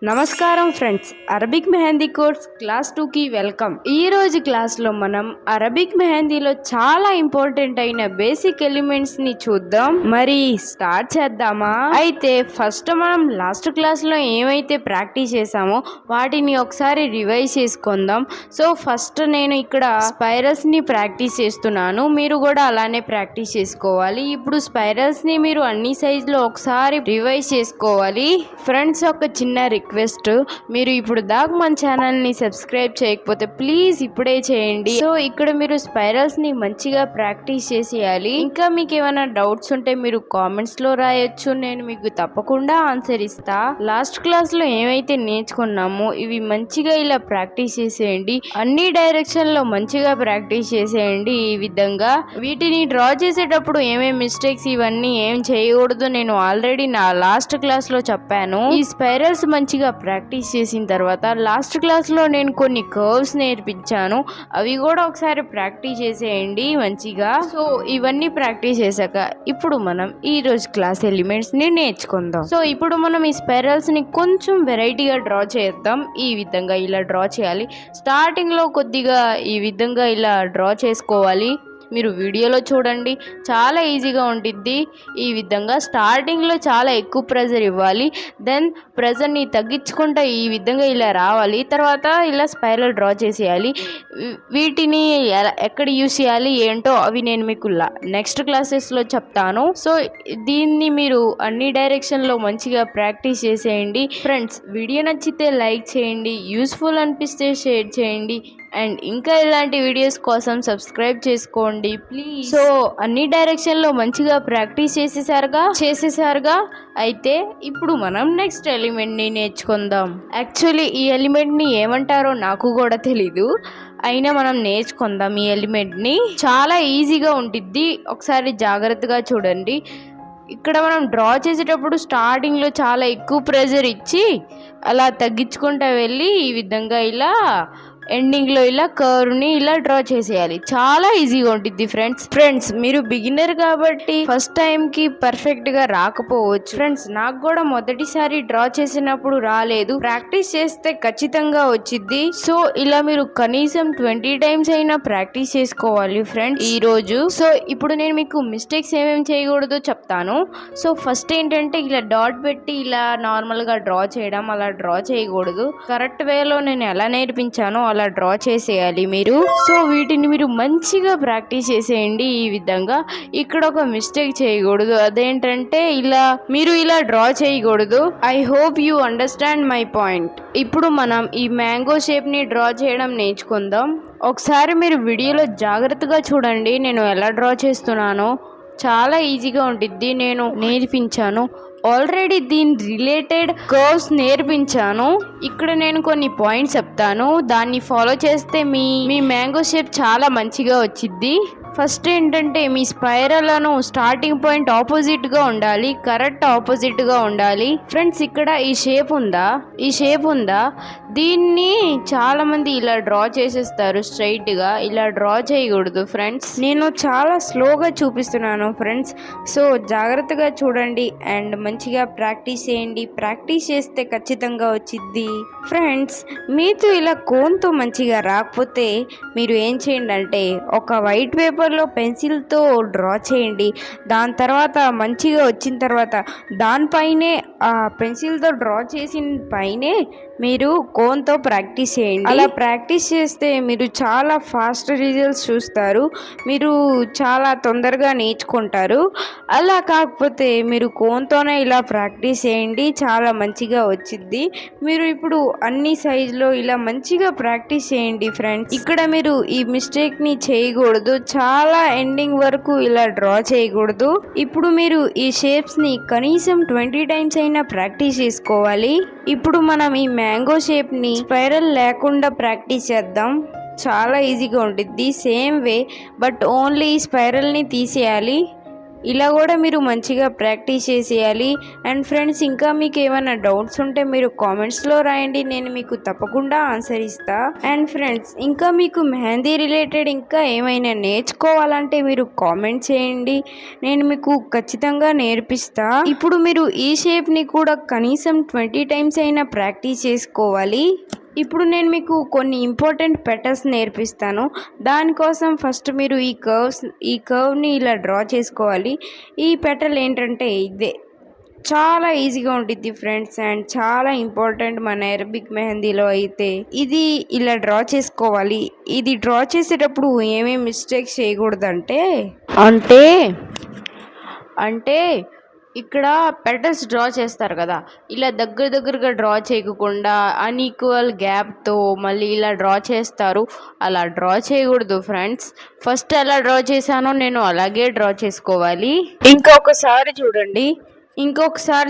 నమస్కారం friends, Arabic mehndi course class 2 కి welcome. ఈ రోజు క్లాస్ లో మనం అరబిక్ మెహందీలో చాలా ఇంపార్టెంట్ అయిన బేసిక్ ఎలిమెంట్స్ ని చూద్దాం. మరి స్టార్ట్ చేద్దామా? అయితే ఫస్ట్ మనం లాస్ట్ క్లాస్ లో ఏమైతే ప్రాక్టీస్ చేసామో వాటిని ఒకసారి రివైజ్ చేసుకుందాం. సో ఫస్ట్ నేను ఇక్కడ స్పైరల్స్ ని ప్రాక్టీస్ చేస్తున్నాను, మీరు కూడా అలానే ప్రాక్టీస్ చేసుకోవాలి. ఇప్పుడు స్పైరల్స్ ని మీరు అన్ని సైజ్ లో ఒకసారి రివైజ్ చేసుకోవాలి. ఫ్రెండ్స్, ఒక చిన్న రిక్వెస్ట్, మీరు ఇప్పుడు దాకా మన ఛానల్ని సబ్స్క్రైబ్ చేయకపోతే ప్లీజ్ ఇప్పుడే చేయండి. సో ఇక్కడ మీరు స్పైరల్స్ ని మంచిగా ప్రాక్టీస్ చేసేయాలి. ఇంకా మీకు ఏమైనా డౌట్స్ ఉంటే మీరు కామెంట్స్ లో రాయొచ్చు, నేను మీకు తప్పకుండా ఆన్సర్ ఇస్తా. లాస్ట్ క్లాస్ లో ఏమైతే నేర్చుకున్నామో ఇవి మంచిగా ఇలా ప్రాక్టీస్ చేసేయండి. అన్ని డైరెక్షన్ లో మంచిగా ప్రాక్టీస్ చేసేయండి. ఈ విధంగా వీటిని డ్రా చేసేటప్పుడు ఏమేమి మిస్టేక్స్ ఇవన్నీ ఏం చేయకూడదు నేను ఆల్రెడీ నా లాస్ట్ క్లాస్ లో చెప్పాను. ఈ స్పైరల్స్ మంచిగా ప్రాక్టీస్ చేసిన తర్వాత లాస్ట్ క్లాస్ లో నేను కొన్ని కర్వ్స్ నేర్పించాను, అవి కూడా ఒకసారి ప్రాక్టీస్ చేసేయండి మంచిగా. సో ఇవన్నీ ప్రాక్టీస్ చేశాక ఇప్పుడు మనం ఈ రోజు క్లాస్ ఎలిమెంట్స్ ని నేర్చుకుందాం. సో ఇప్పుడు మనం ఈ స్పైరల్స్ ని కొంచెం వెరైటీగా డ్రా చేద్దాం. ఈ విధంగా ఇలా డ్రా చేయాలి. స్టార్టింగ్ లో కొద్దిగా ఈ విధంగా ఇలా డ్రా చేసుకోవాలి. మీరు వీడియోలో చూడండి, చాలా ఈజీగా ఉంటుంది. ఈ విధంగా స్టార్టింగ్లో చాలా ఎక్కువ ప్రెజర్ ఇవ్వాలి, దెన్ ప్రెజర్ని తగ్గించుకుంటూ ఈ విధంగా ఇలా రావాలి. తర్వాత ఇలా స్పైరల్ డ్రా చేసేయాలి. వీటిని ఎక్కడ యూస్ చేయాలి ఏంటో అవి నేను మీకు నెక్స్ట్ క్లాసెస్లో చెప్తాను. సో దీన్ని మీరు అన్ని డైరెక్షన్లో మంచిగా ప్రాక్టీస్ చేసేయండి. ఫ్రెండ్స్, వీడియో నచ్చితే లైక్ చేయండి, యూస్ఫుల్ అనిపిస్తే షేర్ చేయండి, అండ్ ఇంకా ఇలాంటి వీడియోస్ కోసం సబ్స్క్రైబ్ చేసుకోండి ప్లీజ్. సో అన్ని డైరెక్షన్ లో మంచిగా ప్రాక్టీస్ చేసేసారుగా అయితే ఇప్పుడు మనం నెక్స్ట్ ఎలిమెంట్ ని నేర్చుకుందాం. యాక్చువల్లీ ఈ ఎలిమెంట్ ని ఏమంటారో నాకు కూడా తెలీదు, అయినా మనం నేర్చుకుందాం. ఈ ఎలిమెంట్ ని చాలా ఈజీగా ఉంటుంది, ఒకసారి జాగ్రత్తగా చూడండి. ఇక్కడ మనం డ్రా చేసేటప్పుడు స్టార్టింగ్లో చాలా ఎక్కువ ప్రెజర్ ఇచ్చి అలా తగ్గించుకుంటూ వెళ్ళి ఈ విధంగా ఇలా ఎండింగ్లో ఇలా కర్వ్ని ఇలా డ్రా చేసేయాలి. చాలా ఈజీగా ఉంటుంది ఫ్రెండ్స్ మీరు బిగినర్ కాబట్టి ఫస్ట్ టైంకి పర్ఫెక్ట్గా రాకపోవచ్చు. ఫ్రెండ్స్, నాకు కూడా మొదటిసారి డ్రా చేసినప్పుడు రాలేదు, ప్రాక్టీస్ చేస్తే ఖచ్చితంగా వచ్చింది. సో ఇలా మీరు కనీసం 20 టైమ్స్ అయినా ప్రాక్టీస్ చేసుకోవాలి ఫ్రెండ్స్ ఈ రోజు. సో ఇప్పుడు నేను మీకు మిస్టేక్స్ ఏమేమి చేయకూడదో చెప్తాను. సో ఫస్ట్ ఏంటంటే ఇలా డాట్ పెట్టి ఇలా నార్మల్గా డ్రా చేయడం, అలా డ్రా చేయకూడదు. కరెక్ట్ వేలో నేను ఎలా నేర్పించానో అలా డ్రా చేసేయాలి మీరు. సో వీటిని మీరు మంచిగా ప్రాక్టీస్ చేసేయండి. ఈ విధంగా ఇక్కడ ఒక మిస్టేక్ చేయకూడదు, అదేంటంటే మీరు ఇలా డ్రా చేయకూడదు. I hope you understand my point. ఇప్పుడు మనం ఈ మ్యాంగో షేప్ ని డ్రా చేయడం నేర్చుకుందాం. ఒకసారి మీరు వీడియోలో జాగ్రత్తగా చూడండి, నేను ఎలా డ్రా చేస్తున్నానో చాలా ఈజీగా ఉంటుంది, నేను నేర్పించాను ఆల్రెడీ. దీని రిలేటెడ్ కర్వ్స్ నేర్పించాను. ఇక్కడ నేను కొన్ని పాయింట్స్ చెప్తాను, దాన్ని ఫాలో చేస్తే మీ మ్యాంగో షేప్ చాలా మంచిగా వచ్చింది. ఫస్ట్ ఏంటంటే మీ స్పైరల్ను స్టార్టింగ్ పాయింట్ ఆపోజిట్గా ఉండాలి, కరెక్ట్ ఆపోజిట్గా ఉండాలి. ఫ్రెండ్స్, ఇక్కడ ఈ షేప్ ఉందా, దీన్ని చాలా మంది ఇలా డ్రా చేసేస్తారు స్ట్రైట్గా, ఇలా డ్రా చేయకూడదు ఫ్రెండ్స్. నేను చాలా స్లోగా చూపిస్తున్నాను ఫ్రెండ్స్, సో జాగ్రత్తగా చూడండి అండ్ మంచిగా ప్రాక్టీస్ చేయండి. ప్రాక్టీస్ చేస్తే ఖచ్చితంగా వచ్చింది. ఫ్రెండ్స్, మీతో ఇలా కోన్తో మంచిగా రాకపోతే మీరు ఏం చేయండి అంటే ఒక వైట్ పేపర్లో పెన్సిల్తో డ్రా చేయండి. దాని తర్వాత మంచిగా వచ్చిన తర్వాత దానిపైనే ఆ పెన్సిల్తో డ్రా చేసిన పైనే మీరు కోన్తో ప్రాక్టీస్ చేయండి. అలా ప్రాక్టీస్ చేస్తే మీరు చాలా ఫాస్ట్ రిజల్ట్స్ చూస్తారు, మీరు చాలా తొందరగా నేర్చుకుంటారు. అలా కాకపోతే మీరు కోన్తోనే ఇలా ప్రాక్టీస్ చేయండి, చాలా మంచిగా వచ్చింది. మీరు ఇప్పుడు అన్ని సైజులో ఇలా మంచిగా ప్రాక్టీస్ చేయండి ఫ్రెండ్స్. ఇక్కడ మీరు ఈ మిస్టేక్ని చేయకూడదు, చాలా ఎండింగ్ వరకు ఇలా డ్రా చేయకూడదు. ఇప్పుడు మీరు ఈ షేప్స్ని కనీసం 20 టైమ్స్ అయినా ప్రాక్టీస్ చేసుకోవాలి. ఇప్పుడు మనం ఈ మ్యాంగో షేప్ని స్పైరల్ లేకుండా ప్రాక్టీస్ చేద్దాం. చాలా ఈజీగా ఉంటుంది, సేమ్ వే, బట్ ఓన్లీ స్పైరల్ని తీసేయాలి. ఇలా కూడా మీరు మంచిగా ప్రాక్టీస్ చేసేయాలి. అండ్ ఫ్రెండ్స్, ఇంకా మీకు ఏమైనా డౌట్స్ ఉంటే మీరు కామెంట్స్లో రాయండి, నేను మీకు తప్పకుండా ఆన్సర్ ఇస్తా. అండ్ ఫ్రెండ్స్, ఇంకా మీకు మెహందీ రిలేటెడ్ ఇంకా ఏమైనా నేర్చుకోవాలంటే మీరు కామెంట్ చేయండి, నేను మీకు ఖచ్చితంగా నేర్పిస్తా. ఇప్పుడు మీరు ఈ షేప్ని కూడా కనీసం 20 టైమ్స్ అయినా ప్రాక్టీస్ చేసుకోవాలి. ఇప్పుడు నేను మీకు కొన్ని ఇంపార్టెంట్ పెటల్స్ నేర్పిస్తాను. దానికోసం ఫస్ట్ మీరు ఈ కర్వ్ని ఇలా డ్రా చేసుకోవాలి. ఈ పెటల్ ఏంటంటే ఇదే, చాలా ఈజీగా ఉంటుంది ఫ్రెండ్స్, అండ్ చాలా ఇంపార్టెంట్ మన అరబిక్ మెహందీలో అయితే. ఇది ఇలా డ్రా చేసుకోవాలి. ఇది డ్రా చేసేటప్పుడు ఏమేమి మిస్టేక్స్ చేయకూడదంటే అంటే ఇక్కడ పెటల్స్ డ్రా చేస్తారు కదా, ఇలా దగ్గరగా డ్రా చేయకుండా అన్ఈక్వల్ గ్యాప్తో మళ్ళీ ఇలా డ్రా చేస్తారు. అలా డ్రా చేయకూడదు ఫ్రెండ్స్. ఫస్ట్ ఎలా డ్రా చేశానో నేను అలాగే డ్రా చేసుకోవాలి. ఇంకొకసారి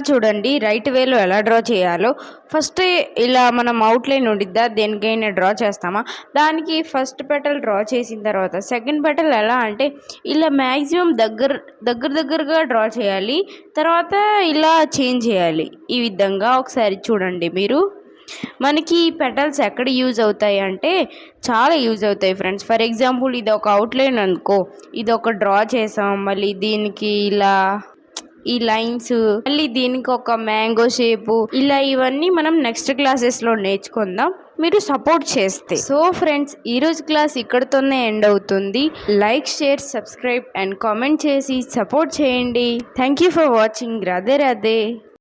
చూడండి రైట్ వేలో ఎలా డ్రా చేయాలో. ఫస్ట్ ఇలా మనం అవుట్లైన్ ఉండిద్దా, దేనికైనా డ్రా చేస్తామా, దానికి ఫస్ట్ పెటల్ డ్రా చేసిన తర్వాత సెకండ్ పెటల్ ఎలా అంటే ఇలా మ్యాక్సిమం దగ్గరగా డ్రా చేయాలి. తర్వాత ఇలా చేంజ్ చేయాలి. ఈ విధంగా ఒకసారి చూడండి మీరు. మనకి ఈ పెటల్స్ ఎక్కడ యూజ్ అవుతాయి అంటే చాలా యూజ్ అవుతాయి ఫ్రెండ్స్. ఫర్ ఎగ్జాంపుల్, ఇది ఒక అవుట్లైన్ అనుకో, ఇది ఒక డ్రా చేసాం, మళ్ళీ దీనికి ఇలా ఈ లైన్స్, మళ్ళీ దీనికి ఒక మ్యాంగో షేపు, ఇలా ఇవన్నీ మనం నెక్స్ట్ క్లాసెస్లో నేర్చుకుందాం మీరు సపోర్ట్ చేస్తే. సో ఫ్రెండ్స్, ఈరోజు క్లాస్ ఇక్కడితోనే ఎండ్ అవుతుంది. Like, share, subscribe and comment చేసి సపోర్ట్ చేయండి. Thank you for watching. Radhe Radhe.